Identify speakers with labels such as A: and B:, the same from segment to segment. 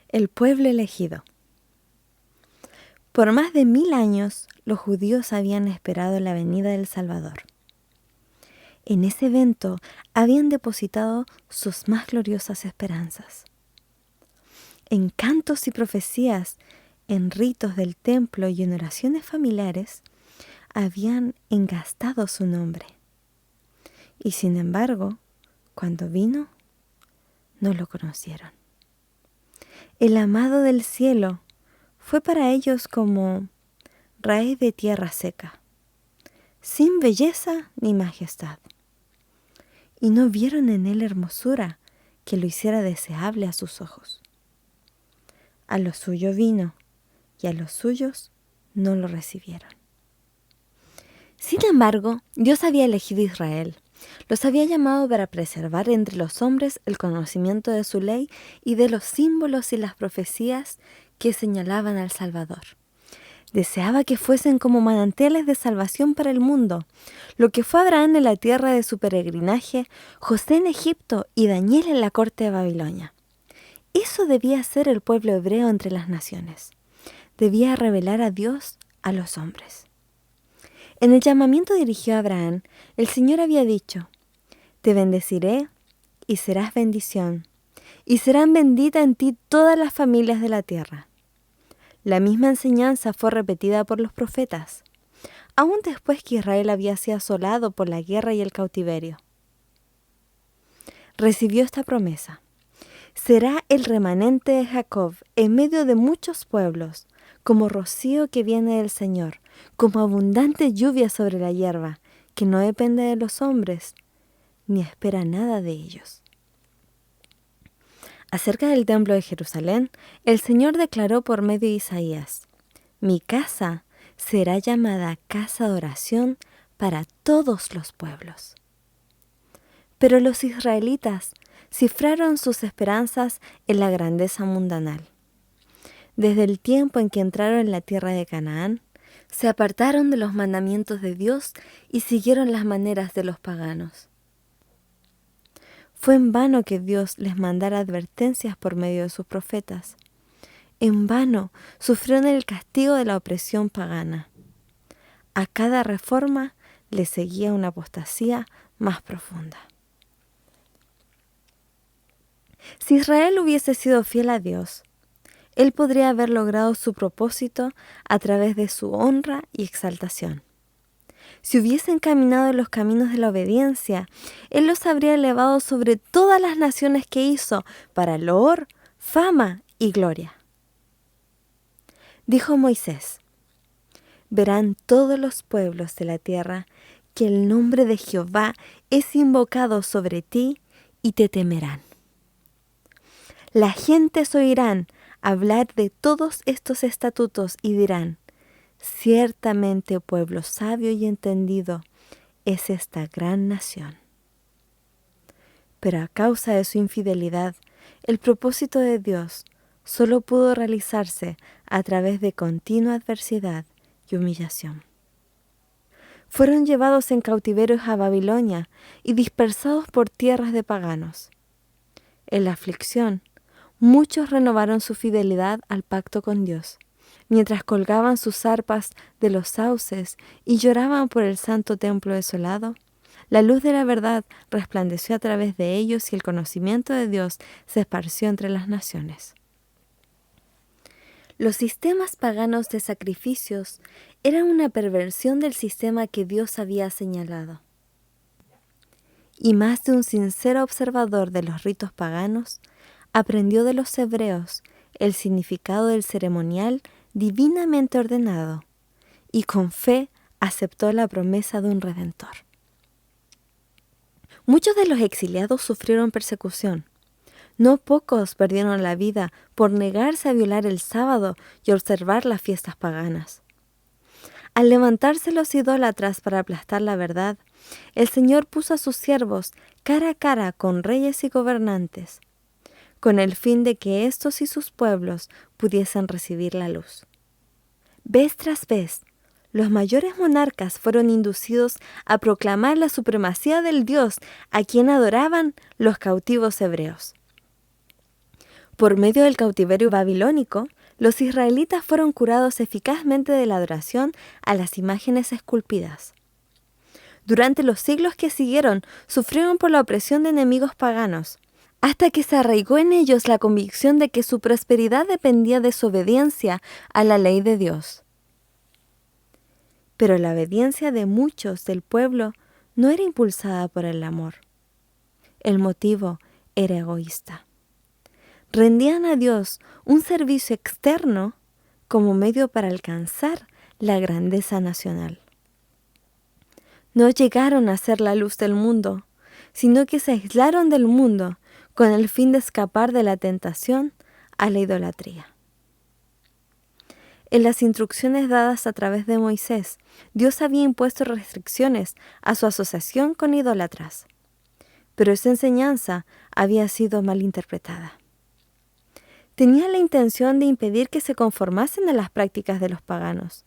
A: El pueblo elegido. Por más de 1000 años, los judíos habían esperado la venida del Salvador. En ese evento habían depositado sus más gloriosas esperanzas. En cantos y profecías, en ritos del templo y en oraciones familiares, habían engastado su nombre. Y sin embargo, cuando vino, no lo conocieron. El amado del cielo fue para ellos como raíz de tierra seca, sin belleza ni majestad. Y no vieron en él hermosura que lo hiciera deseable a sus ojos. A lo suyo vino, y a los suyos no lo recibieron. Sin embargo, Dios había elegido a Israel. Los había llamado para preservar entre los hombres el conocimiento de su ley y de los símbolos y las profecías que señalaban al Salvador. Deseaba que fuesen como manantiales de salvación para el mundo, lo que fue Abraham en la tierra de su peregrinaje, José en Egipto y Daniel en la corte de Babilonia. Eso debía ser el pueblo hebreo entre las naciones. Debía revelar a Dios a los hombres. En el llamamiento dirigido a Abraham, el Señor había dicho: «Te bendeciré y serás bendición, y serán benditas en ti todas las familias de la tierra». La misma enseñanza fue repetida por los profetas, aún después que Israel había sido asolado por la guerra y el cautiverio. Recibió esta promesa: «Será el remanente de Jacob en medio de muchos pueblos, como rocío que viene del Señor, como abundante lluvia sobre la hierba, que no depende de los hombres, ni espera nada de ellos». Acerca del templo de Jerusalén, el Señor declaró por medio de Isaías: «Mi casa será llamada casa de oración para todos los pueblos». Pero los israelitas cifraron sus esperanzas en la grandeza mundanal. Desde el tiempo en que entraron en la tierra de Canaán, se apartaron de los mandamientos de Dios y siguieron las maneras de los paganos. Fue en vano que Dios les mandara advertencias por medio de sus profetas. En vano sufrieron el castigo de la opresión pagana. A cada reforma le seguía una apostasía más profunda. Si Israel hubiese sido fiel a Dios, Él podría haber logrado su propósito a través de su honra y exaltación. Si hubiesen caminado en los caminos de la obediencia, Él los habría elevado sobre todas las naciones que hizo para loor, fama y gloria. Dijo Moisés: «Verán todos los pueblos de la tierra que el nombre de Jehová es invocado sobre ti y te temerán. Las gentes oirán hablar de todos estos estatutos y dirán: ciertamente pueblo sabio y entendido es esta gran nación». Pero a causa de su infidelidad, el propósito de Dios solo pudo realizarse a través de continua adversidad y humillación. Fueron llevados en cautiverio a Babilonia y dispersados por tierras de paganos. En la aflicción, muchos renovaron su fidelidad al pacto con Dios, mientras colgaban sus arpas de los sauces y lloraban por el santo templo desolado. La luz de la verdad resplandeció a través de ellos y el conocimiento de Dios se esparció entre las naciones. Los sistemas paganos de sacrificios eran una perversión del sistema que Dios había señalado. Y más de un sincero observador de los ritos paganos aprendió de los hebreos el significado del ceremonial divinamente ordenado y con fe aceptó la promesa de un Redentor. Muchos de los exiliados sufrieron persecución. No pocos perdieron la vida por negarse a violar el sábado y observar las fiestas paganas. Al levantarse los idólatras para aplastar la verdad, el Señor puso a sus siervos cara a cara con reyes y gobernantes, con el fin de que éstos y sus pueblos pudiesen recibir la luz. Vez tras vez, los mayores monarcas fueron inducidos a proclamar la supremacía del Dios a quien adoraban los cautivos hebreos. Por medio del cautiverio babilónico, los israelitas fueron curados eficazmente de la adoración a las imágenes esculpidas. Durante los siglos que siguieron, sufrieron por la opresión de enemigos paganos, hasta que se arraigó en ellos la convicción de que su prosperidad dependía de su obediencia a la ley de Dios. Pero la obediencia de muchos del pueblo no era impulsada por el amor. El motivo era egoísta. Rendían a Dios un servicio externo como medio para alcanzar la grandeza nacional. No llegaron a ser la luz del mundo, sino que se aislaron del mundo con el fin de escapar de la tentación a la idolatría. En las instrucciones dadas a través de Moisés, Dios había impuesto restricciones a su asociación con idólatras, pero esa enseñanza había sido malinterpretada. Tenía la intención de impedir que se conformasen a las prácticas de los paganos,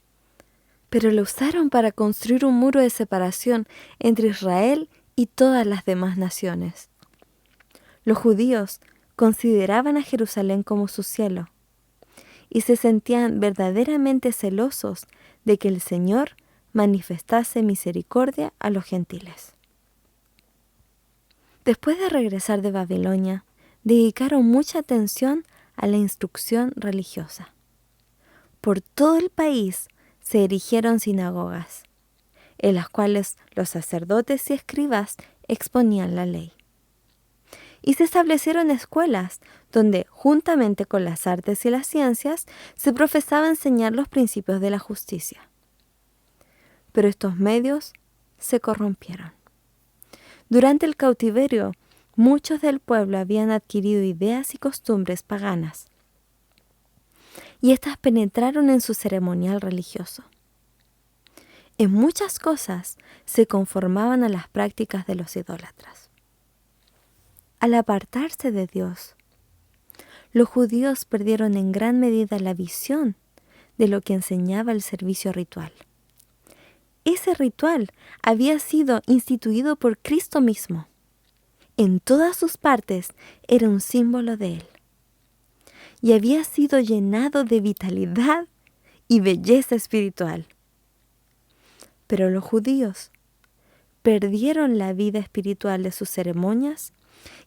A: pero lo usaron para construir un muro de separación entre Israel y todas las demás naciones. Los judíos consideraban a Jerusalén como su cielo y se sentían verdaderamente celosos de que el Señor manifestase misericordia a los gentiles. Después de regresar de Babilonia, dedicaron mucha atención a la instrucción religiosa. Por todo el país se erigieron sinagogas, en las cuales los sacerdotes y escribas exponían la ley. Y se establecieron escuelas donde, juntamente con las artes y las ciencias, se profesaba enseñar los principios de la justicia. Pero estos medios se corrompieron. Durante el cautiverio, muchos del pueblo habían adquirido ideas y costumbres paganas, y éstas penetraron en su ceremonial religioso. En muchas cosas se conformaban a las prácticas de los idólatras. Al apartarse de Dios, los judíos perdieron en gran medida la visión de lo que enseñaba el servicio ritual. Ese ritual había sido instituido por Cristo mismo. En todas sus partes era un símbolo de Él. Y había sido llenado de vitalidad y belleza espiritual. Pero los judíos perdieron la vida espiritual de sus ceremonias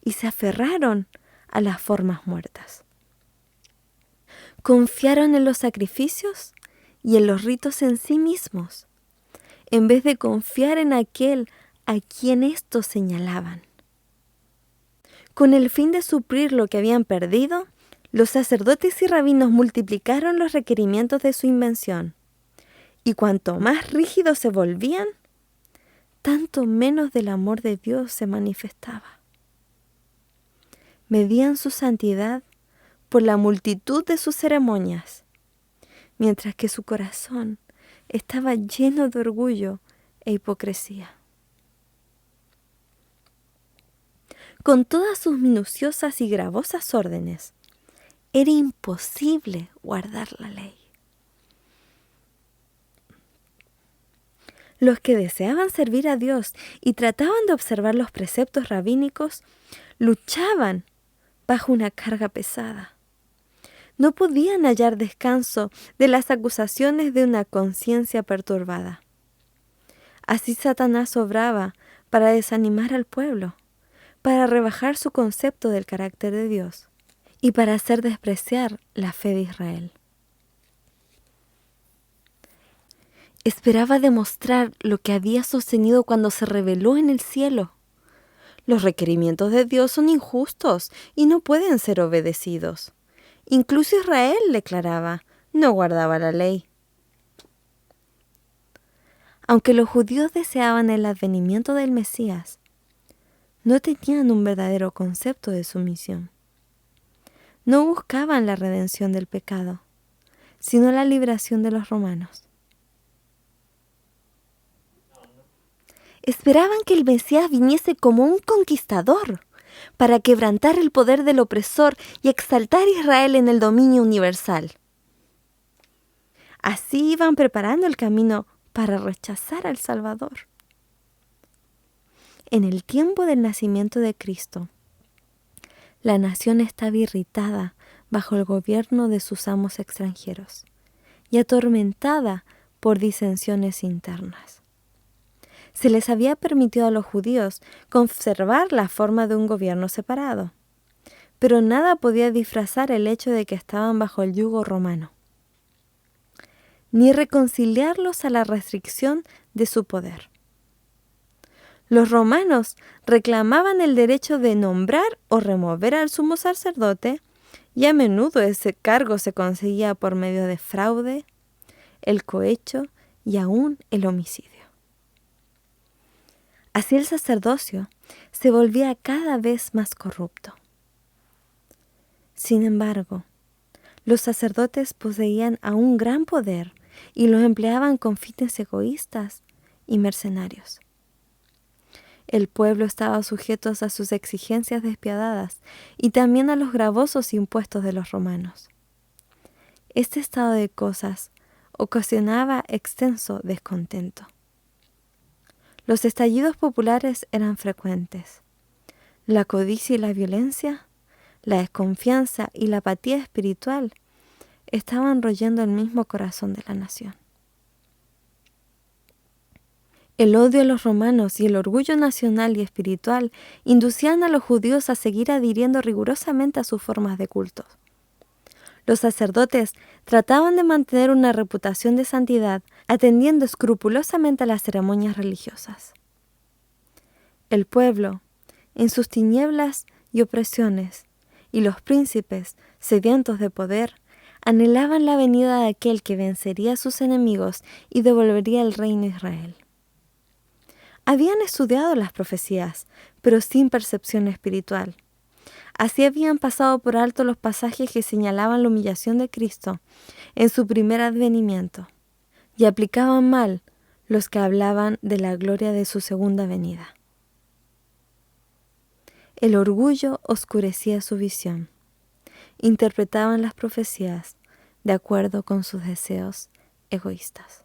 A: y se aferraron a las formas muertas. Confiaron en los sacrificios y en los ritos en sí mismos, en vez de confiar en aquel a quien estos señalaban. Con el fin de suplir lo que habían perdido, los sacerdotes y rabinos multiplicaron los requerimientos de su invención, y cuanto más rígidos se volvían, tanto menos del amor de Dios se manifestaba. Medían su santidad por la multitud de sus ceremonias, mientras que su corazón estaba lleno de orgullo e hipocresía. Con todas sus minuciosas y gravosas órdenes, era imposible guardar la ley. Los que deseaban servir a Dios y trataban de observar los preceptos rabínicos, luchaban bajo una carga pesada. No podían hallar descanso de las acusaciones de una conciencia perturbada. Así Satanás obraba para desanimar al pueblo, para rebajar su concepto del carácter de Dios y para hacer despreciar la fe de Israel. Esperaba demostrar lo que había sostenido cuando se reveló en el cielo. Los requerimientos de Dios son injustos y no pueden ser obedecidos. Incluso Israel, declaraba, no guardaba la ley. Aunque los judíos deseaban el advenimiento del Mesías, no tenían un verdadero concepto de su misión. No buscaban la redención del pecado, sino la liberación de los romanos. Esperaban que el Mesías viniese como un conquistador para quebrantar el poder del opresor y exaltar a Israel en el dominio universal. Así iban preparando el camino para rechazar al Salvador. En el tiempo del nacimiento de Cristo, La nación estaba irritada bajo el gobierno de sus amos extranjeros y atormentada por disensiones internas. Se les había permitido a los judíos conservar la forma de un gobierno separado, pero nada podía disfrazar el hecho de que estaban bajo el yugo romano, ni reconciliarlos a la restricción de su poder. Los romanos reclamaban el derecho de nombrar o remover al sumo sacerdote, y a menudo ese cargo se conseguía por medio de fraude, el cohecho y aún el homicidio. Así el sacerdocio se volvía cada vez más corrupto. Sin embargo, los sacerdotes poseían aún gran poder y los empleaban con fines egoístas y mercenarios. El pueblo estaba sujeto a sus exigencias despiadadas y también a los gravosos impuestos de los romanos. Este estado de cosas ocasionaba extenso descontento. Los estallidos populares eran frecuentes. La codicia y la violencia, la desconfianza y la apatía espiritual estaban royendo el mismo corazón de la nación. El odio a los romanos y el orgullo nacional y espiritual inducían a los judíos a seguir adhiriendo rigurosamente a sus formas de culto. Los sacerdotes trataban de mantener una reputación de santidad, atendiendo escrupulosamente a las ceremonias religiosas. El pueblo, en sus tinieblas y opresiones, y los príncipes, sedientos de poder, anhelaban la venida de aquel que vencería a sus enemigos y devolvería el reino a Israel. Habían estudiado las profecías, pero sin percepción espiritual. Así habían pasado por alto los pasajes que señalaban la humillación de Cristo en su primer advenimiento, y aplicaban mal los que hablaban de la gloria de su segunda venida. El orgullo oscurecía su visión. Interpretaban las profecías de acuerdo con sus deseos egoístas.